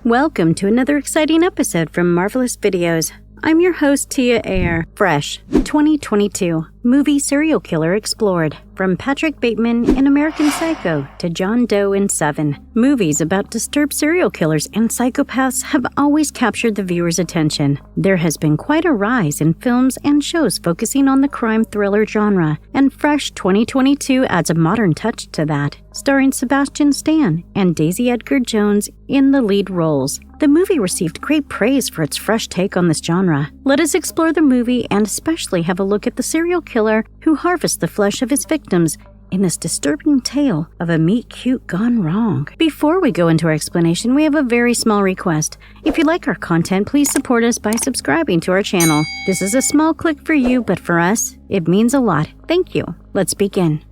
Welcome to another exciting episode from Marvelous Videos. I'm your host, Tia Ayer. Fresh, 2022, movie Serial Killer Explored. From Patrick Bateman in American Psycho to John Doe in Seven. Movies about disturbed serial killers and psychopaths have always captured the viewer's attention. There has been quite a rise in films and shows focusing on the crime thriller genre, and Fresh 2022 adds a modern touch to that, starring Sebastian and Daisy Edgar Jones in the lead roles. The movie received great praise for its fresh take on this genre. Let us explore the movie and especially have a look at the serial killer who harvests the flesh of his victims in this disturbing tale of a meet-cute gone wrong. Before we go into our explanation, we have a very small request. If you like our content, please support us by subscribing to our channel. This is a small click for you, but for us, it means a lot. Thank you. Let's begin.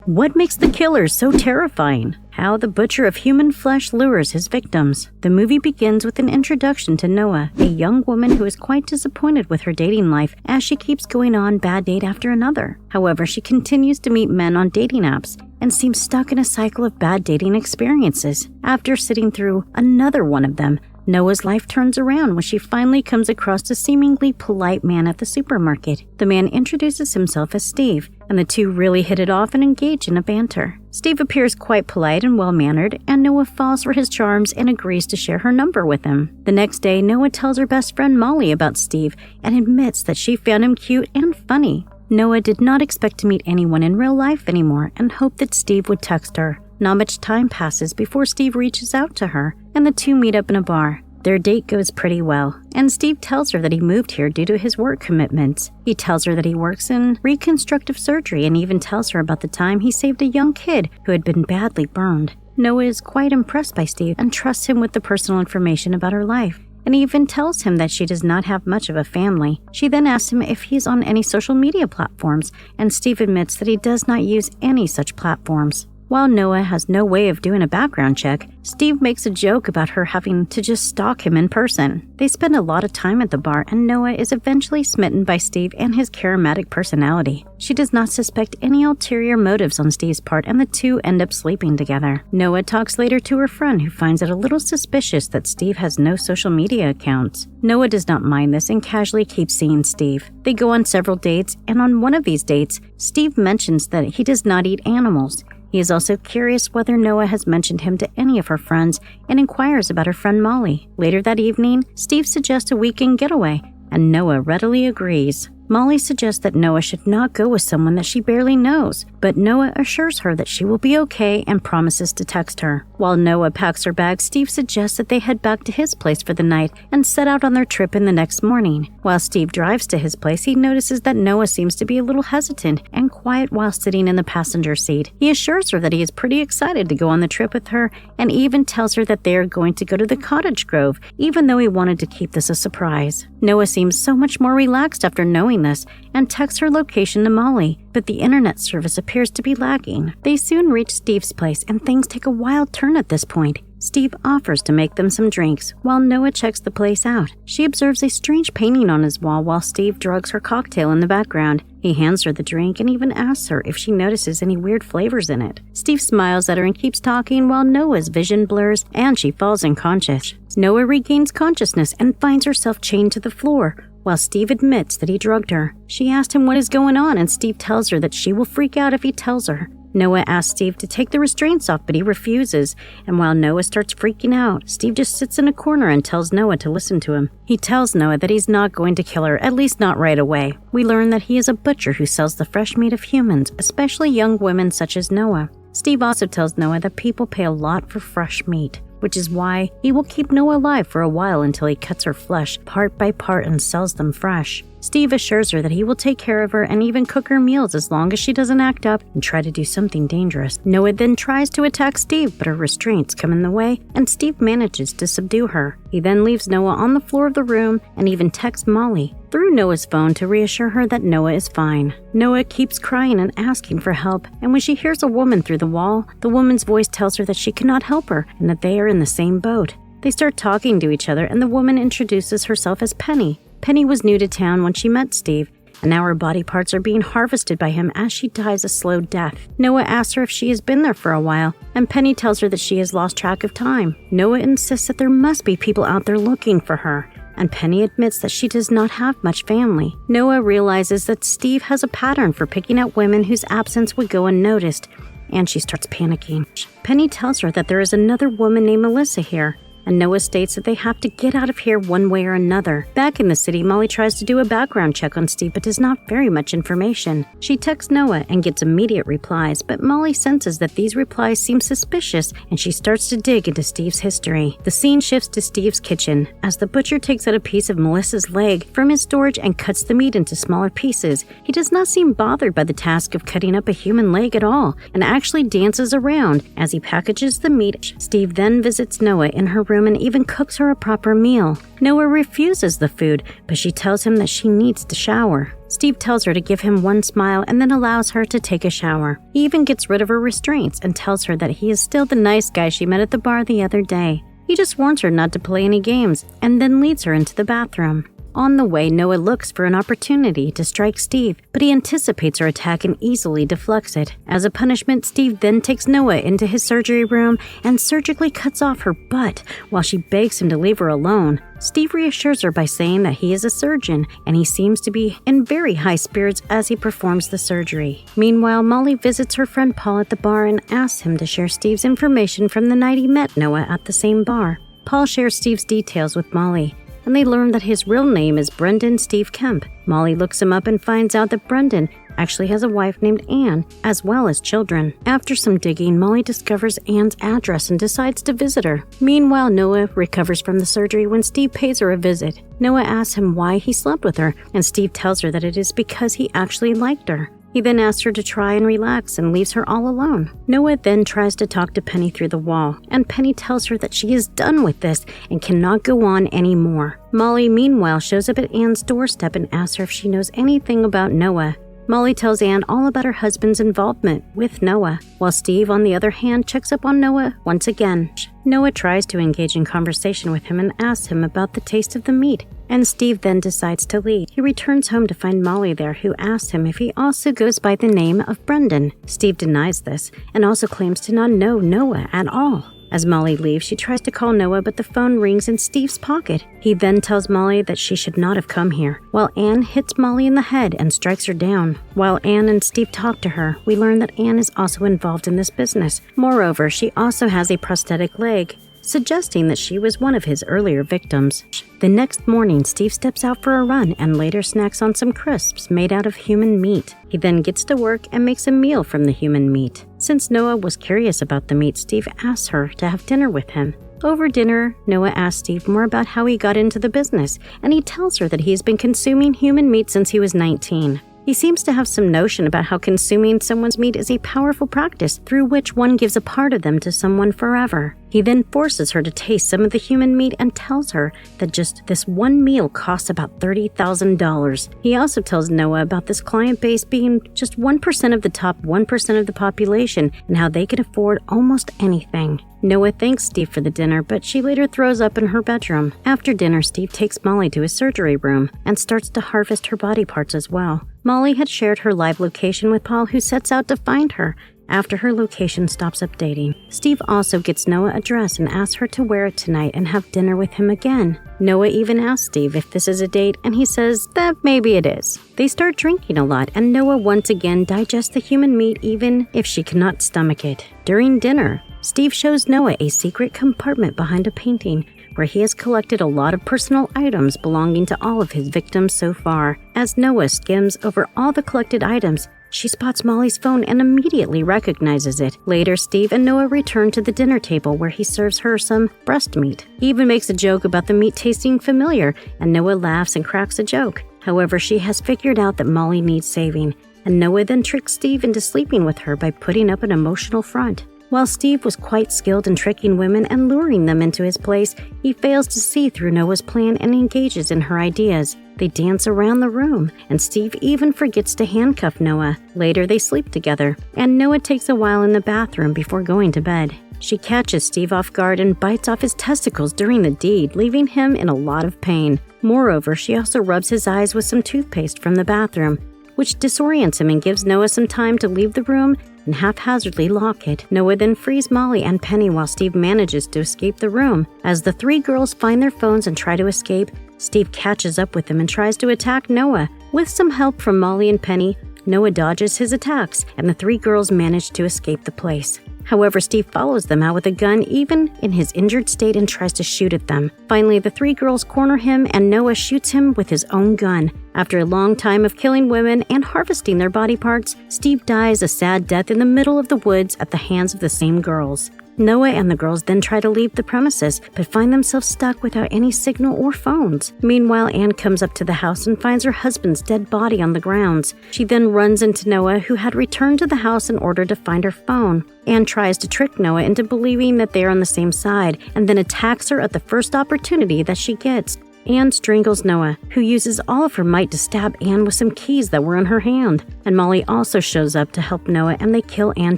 What makes the killer so terrifying? How the butcher of human flesh lures his victims. The movie begins with an introduction to Noah, a young woman who is quite disappointed with her dating life as she keeps going on bad date after another. However, she continues to meet men on dating apps and seems stuck in a cycle of bad dating experiences. After sitting through another one of them, Noah's life turns around when she finally comes across a seemingly polite man at the supermarket. The man introduces himself as Steve, and the two really hit it off and engage in a banter. Steve appears quite polite and well-mannered, and Noah falls for his charms and agrees to share her number with him. The next day, Noah tells her best friend Molly about Steve and admits that she found him cute and funny. Noah did not expect to meet anyone in real life anymore and hoped that Steve would text her. Not much time passes before Steve reaches out to her, and the two meet up in a bar. Their date goes pretty well, and Steve tells her that he moved here due to his work commitments. He tells her that he works in reconstructive surgery and even tells her about the time he saved a young kid who had been badly burned. Noah is quite impressed by Steve and trusts him with the personal information about her life, and he even tells him that she does not have much of a family. She then asks him if he's on any social media platforms, and Steve admits that he does not use any such platforms. While Noah has no way of doing a background check, Steve makes a joke about her having to just stalk him in person. They spend a lot of time at the bar, and Noah is eventually smitten by Steve and his charismatic personality. She does not suspect any ulterior motives on Steve's part, and the two end up sleeping together. Noah talks later to her friend, who finds it a little suspicious that Steve has no social media accounts. Noah does not mind this and casually keeps seeing Steve. They go on several dates, and on one of these dates, Steve mentions that he does not eat animals. He is also curious whether Noah has mentioned him to any of her friends and inquires about her friend Molly. Later that evening, Steve suggests a weekend getaway, and Noah readily agrees. Molly suggests that Noah should not go with someone that she barely knows, but Noah assures her that she will be okay and promises to text her. While Noah packs her bag, Steve suggests that they head back to his place for the night and set out on their trip in the next morning. While Steve drives to his place, he notices that Noah seems to be a little hesitant and quiet while sitting in the passenger seat. He assures her that he is pretty excited to go on the trip with her and even tells her that they are going to go to the cottage grove, even though he wanted to keep this a surprise. Noah seems so much more relaxed after knowing this and texts her location to Molly, but the internet service appears to be lagging. They soon reach Steve's place and things take a wild turn at this point. Steve offers to make them some drinks while Noah checks the place out. She observes a strange painting on his wall while Steve drugs her cocktail in the background. He hands her the drink and even asks her if she notices any weird flavors in it. Steve smiles at her and keeps talking while Noah's vision blurs and she falls unconscious. Noah regains consciousness and finds herself chained to the floor, while Steve admits that he drugged her. She asks him what is going on, and Steve tells her that she will freak out if he tells her. Noah asks Steve to take the restraints off, but he refuses, and while Noah starts freaking out, Steve just sits in a corner and tells Noah to listen to him. He tells Noah that he's not going to kill her, at least not right away. We learn that he is a butcher who sells the fresh meat of humans, especially young women such as Noah. Steve also tells Noah that people pay a lot for fresh meat, which is why he will keep Noah alive for a while until he cuts her flesh part by part and sells them fresh. Steve assures her that he will take care of her and even cook her meals as long as she doesn't act up and try to do something dangerous. Noah then tries to attack Steve, but her restraints come in the way, and Steve manages to subdue her. He then leaves Noah on the floor of the room and even texts Molly through Noah's phone to reassure her that Noah is fine. Noah keeps crying and asking for help, and when she hears a woman through the wall, the woman's voice tells her that she cannot help her and that they are in the same boat. They start talking to each other, and the woman introduces herself as Penny. Penny was new to town when she met Steve, and now her body parts are being harvested by him as she dies a slow death. Noah asks her if she has been there for a while, and Penny tells her that she has lost track of time. Noah insists that there must be people out there looking for her, and Penny admits that she does not have much family. Noah realizes that Steve has a pattern for picking out women whose absence would go unnoticed, and she starts panicking. Penny tells her that there is another woman named Melissa here, and Noah states that they have to get out of here one way or another. Back in the city, Molly tries to do a background check on Steve but does not very much information. She texts Noah and gets immediate replies, but Molly senses that these replies seem suspicious and she starts to dig into Steve's history. The scene shifts to Steve's kitchen as the butcher takes out a piece of Melissa's leg from his storage and cuts the meat into smaller pieces. He does not seem bothered by the task of cutting up a human leg at all and actually dances around as he packages the meat. Steve then visits Noah in her room and even cooks her a proper meal. Noah refuses the food, but she tells him that she needs to shower. Steve tells her to give him one smile and then allows her to take a shower. He even gets rid of her restraints and tells her that he is still the nice guy she met at the bar the other day. He just warns her not to play any games and then leads her into the bathroom. On the way, Noah looks for an opportunity to strike Steve, but he anticipates her attack and easily deflects it. As a punishment, Steve then takes Noah into his surgery room and surgically cuts off her butt while she begs him to leave her alone. Steve reassures her by saying that he is a surgeon, and he seems to be in very high spirits as he performs the surgery. Meanwhile, Molly visits her friend Paul at the bar and asks him to share Steve's information from the night he met Noah at the same bar. Paul shares Steve's details with Molly, and they learn that his real name is Brendan Steve Kemp. Molly looks him up and finds out that Brendan actually has a wife named Anne, as well as children. After some digging, Molly discovers Anne's address and decides to visit her. Meanwhile, Noah recovers from the surgery when Steve pays her a visit. Noah asks him why he slept with her, and Steve tells her that it is because he actually liked her. He then asks her to try and relax and leaves her all alone. Noah then tries to talk to Penny through the wall, and Penny tells her that she is done with this and cannot go on anymore. Molly, meanwhile, shows up at Anne's doorstep and asks her if she knows anything about Noah. Molly tells Anne all about her husband's involvement with Noah, while Steve, on the other hand, checks up on Noah once again. Noah tries to engage in conversation with him and asks him about the taste of the meat, and Steve then decides to leave. He returns home to find Molly there, who asks him if he also goes by the name of Brendan. Steve denies this and also claims to not know Noah at all. As Molly leaves, she tries to call Noah, but the phone rings in Steve's pocket. He then tells Molly that she should not have come here, while Anne hits Molly in the head and strikes her down. While Anne and Steve talk to her, we learn that Anne is also involved in this business. Moreover, she also has a prosthetic leg, suggesting that she was one of his earlier victims. The next morning, Steve steps out for a run and later snacks on some crisps made out of human meat. He then gets to work and makes a meal from the human meat. Since Noah was curious about the meat, Steve asks her to have dinner with him. Over dinner, Noah asks Steve more about how he got into the business, and he tells her that he has been consuming human meat since he was 19. He seems to have some notion about how consuming someone's meat is a powerful practice through which one gives a part of them to someone forever. He then forces her to taste some of the human meat and tells her that just this one meal costs about $30,000. He also tells Noah about this client base being just 1% of the top 1% of the population and how they can afford almost anything. Noah thanks Steve for the dinner, but she later throws up in her bedroom. After dinner, Steve takes Molly to his surgery room and starts to harvest her body parts as well. Molly had shared her live location with Paul, who sets out to find her after her location stops updating. Steve also gets Noah a dress and asks her to wear it tonight and have dinner with him again. Noah even asks Steve if this is a date, and he says that maybe it is. They start drinking a lot, and Noah once again digests the human meat even if she cannot stomach it. During dinner, Steve shows Noah a secret compartment behind a painting where he has collected a lot of personal items belonging to all of his victims so far. As Noah skims over all the collected items, she spots Molly's phone and immediately recognizes it. Later, Steve and Noah return to the dinner table where he serves her some breast meat. He even makes a joke about the meat tasting familiar, and Noah laughs and cracks a joke. However, she has figured out that Molly needs saving, and Noah then tricks Steve into sleeping with her by putting up an emotional front. While Steve was quite skilled in tricking women and luring them into his place, he fails to see through Noah's plan and engages in her ideas. They dance around the room, and Steve even forgets to handcuff Noah. Later, they sleep together, and Noah takes a while in the bathroom before going to bed. She catches Steve off guard and bites off his testicles during the deed, leaving him in a lot of pain. Moreover, she also rubs his eyes with some toothpaste from the bathroom, which disorients him and gives Noah some time to leave the room and haphazardly lock it. Noah then frees Molly and Penny while Steve manages to escape the room. As the three girls find their phones and try to escape, Steve catches up with them and tries to attack Noah. With some help from Molly and Penny, Noah dodges his attacks, and the three girls manage to escape the place. However, Steve follows them out with a gun even in his injured state and tries to shoot at them. Finally, the three girls corner him and Noah shoots him with his own gun. After a long time of killing women and harvesting their body parts, Steve dies a sad death in the middle of the woods at the hands of the same girls. Noah and the girls then try to leave the premises, but find themselves stuck without any signal or phones. Meanwhile, Anne comes up to the house and finds her husband's dead body on the grounds. She then runs into Noah, who had returned to the house in order to find her phone. Anne tries to trick Noah into believing that they are on the same side, and then attacks her at the first opportunity that she gets. Anne strangles Noah, who uses all of her might to stab Anne with some keys that were in her hand. And Molly also shows up to help Noah, and they kill Anne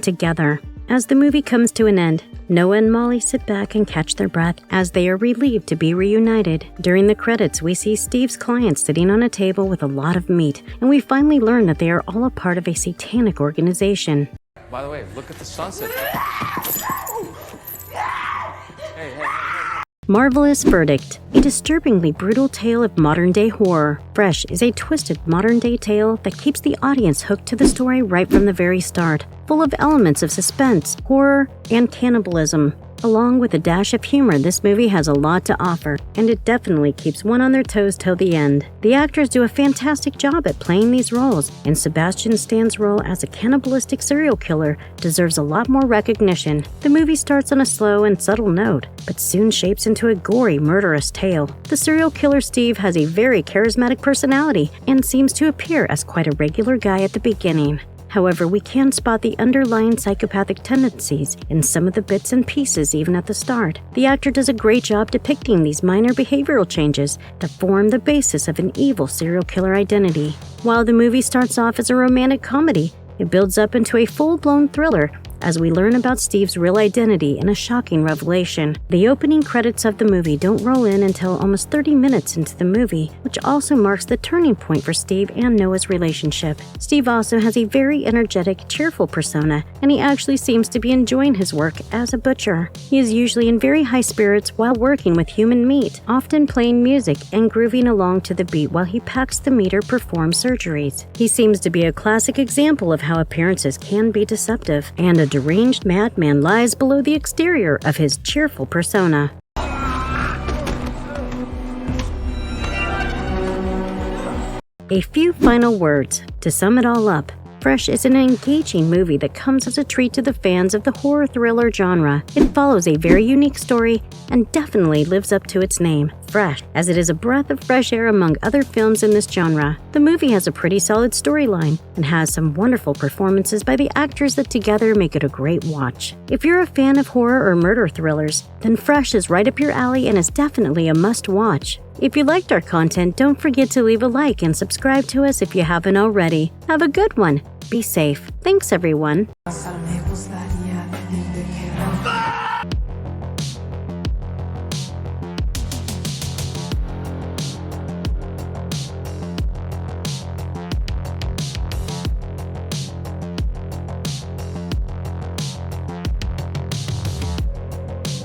together. As the movie comes to an end, Noah and Molly sit back and catch their breath as they are relieved to be reunited. During the credits, we see Steve's client sitting on a table with a lot of meat, and we finally learn that they are all a part of a satanic organization. By the way, look at the sunset. Hey. Marvelous Verdict. A disturbingly brutal tale of modern-day horror. Fresh is a twisted modern-day tale that keeps the audience hooked to the story right from the very start, full of elements of suspense, horror, and cannibalism. Along with a dash of humor, this movie has a lot to offer, and it definitely keeps one on their toes till the end. The actors do a fantastic job at playing these roles, and Sebastian Stan's role as a cannibalistic serial killer deserves a lot more recognition. The movie starts on a slow and subtle note, but soon shapes into a gory, murderous tale. The serial killer Steve has a very charismatic personality and seems to appear as quite a regular guy at the beginning. However, we can spot the underlying psychopathic tendencies in some of the bits and pieces even at the start. The actor does a great job depicting these minor behavioral changes that form the basis of an evil serial killer identity. While the movie starts off as a romantic comedy, it builds up into a full-blown thriller as we learn about Steve's real identity in a shocking revelation. The opening credits of the movie don't roll in until almost 30 minutes into the movie, which also marks the turning point for Steve and Noah's relationship. Steve also has a very energetic, cheerful persona, and he actually seems to be enjoying his work as a butcher. He is usually in very high spirits while working with human meat, often playing music and grooving along to the beat while he packs the meat or performs surgeries. He seems to be a classic example of how appearances can be deceptive, and a deranged madman lies below the exterior of his cheerful persona. A few final words to sum it all up. Fresh is an engaging movie that comes as a treat to the fans of the horror thriller genre. It follows a very unique story and definitely lives up to its name, Fresh, as it is a breath of fresh air among other films in this genre. The movie has a pretty solid storyline and has some wonderful performances by the actors that together make it a great watch. If you're a fan of horror or murder thrillers, then Fresh is right up your alley and is definitely a must-watch. If you liked our content, don't forget to leave a like and subscribe to us if you haven't already. Have a good one. Be safe. Thanks, everyone.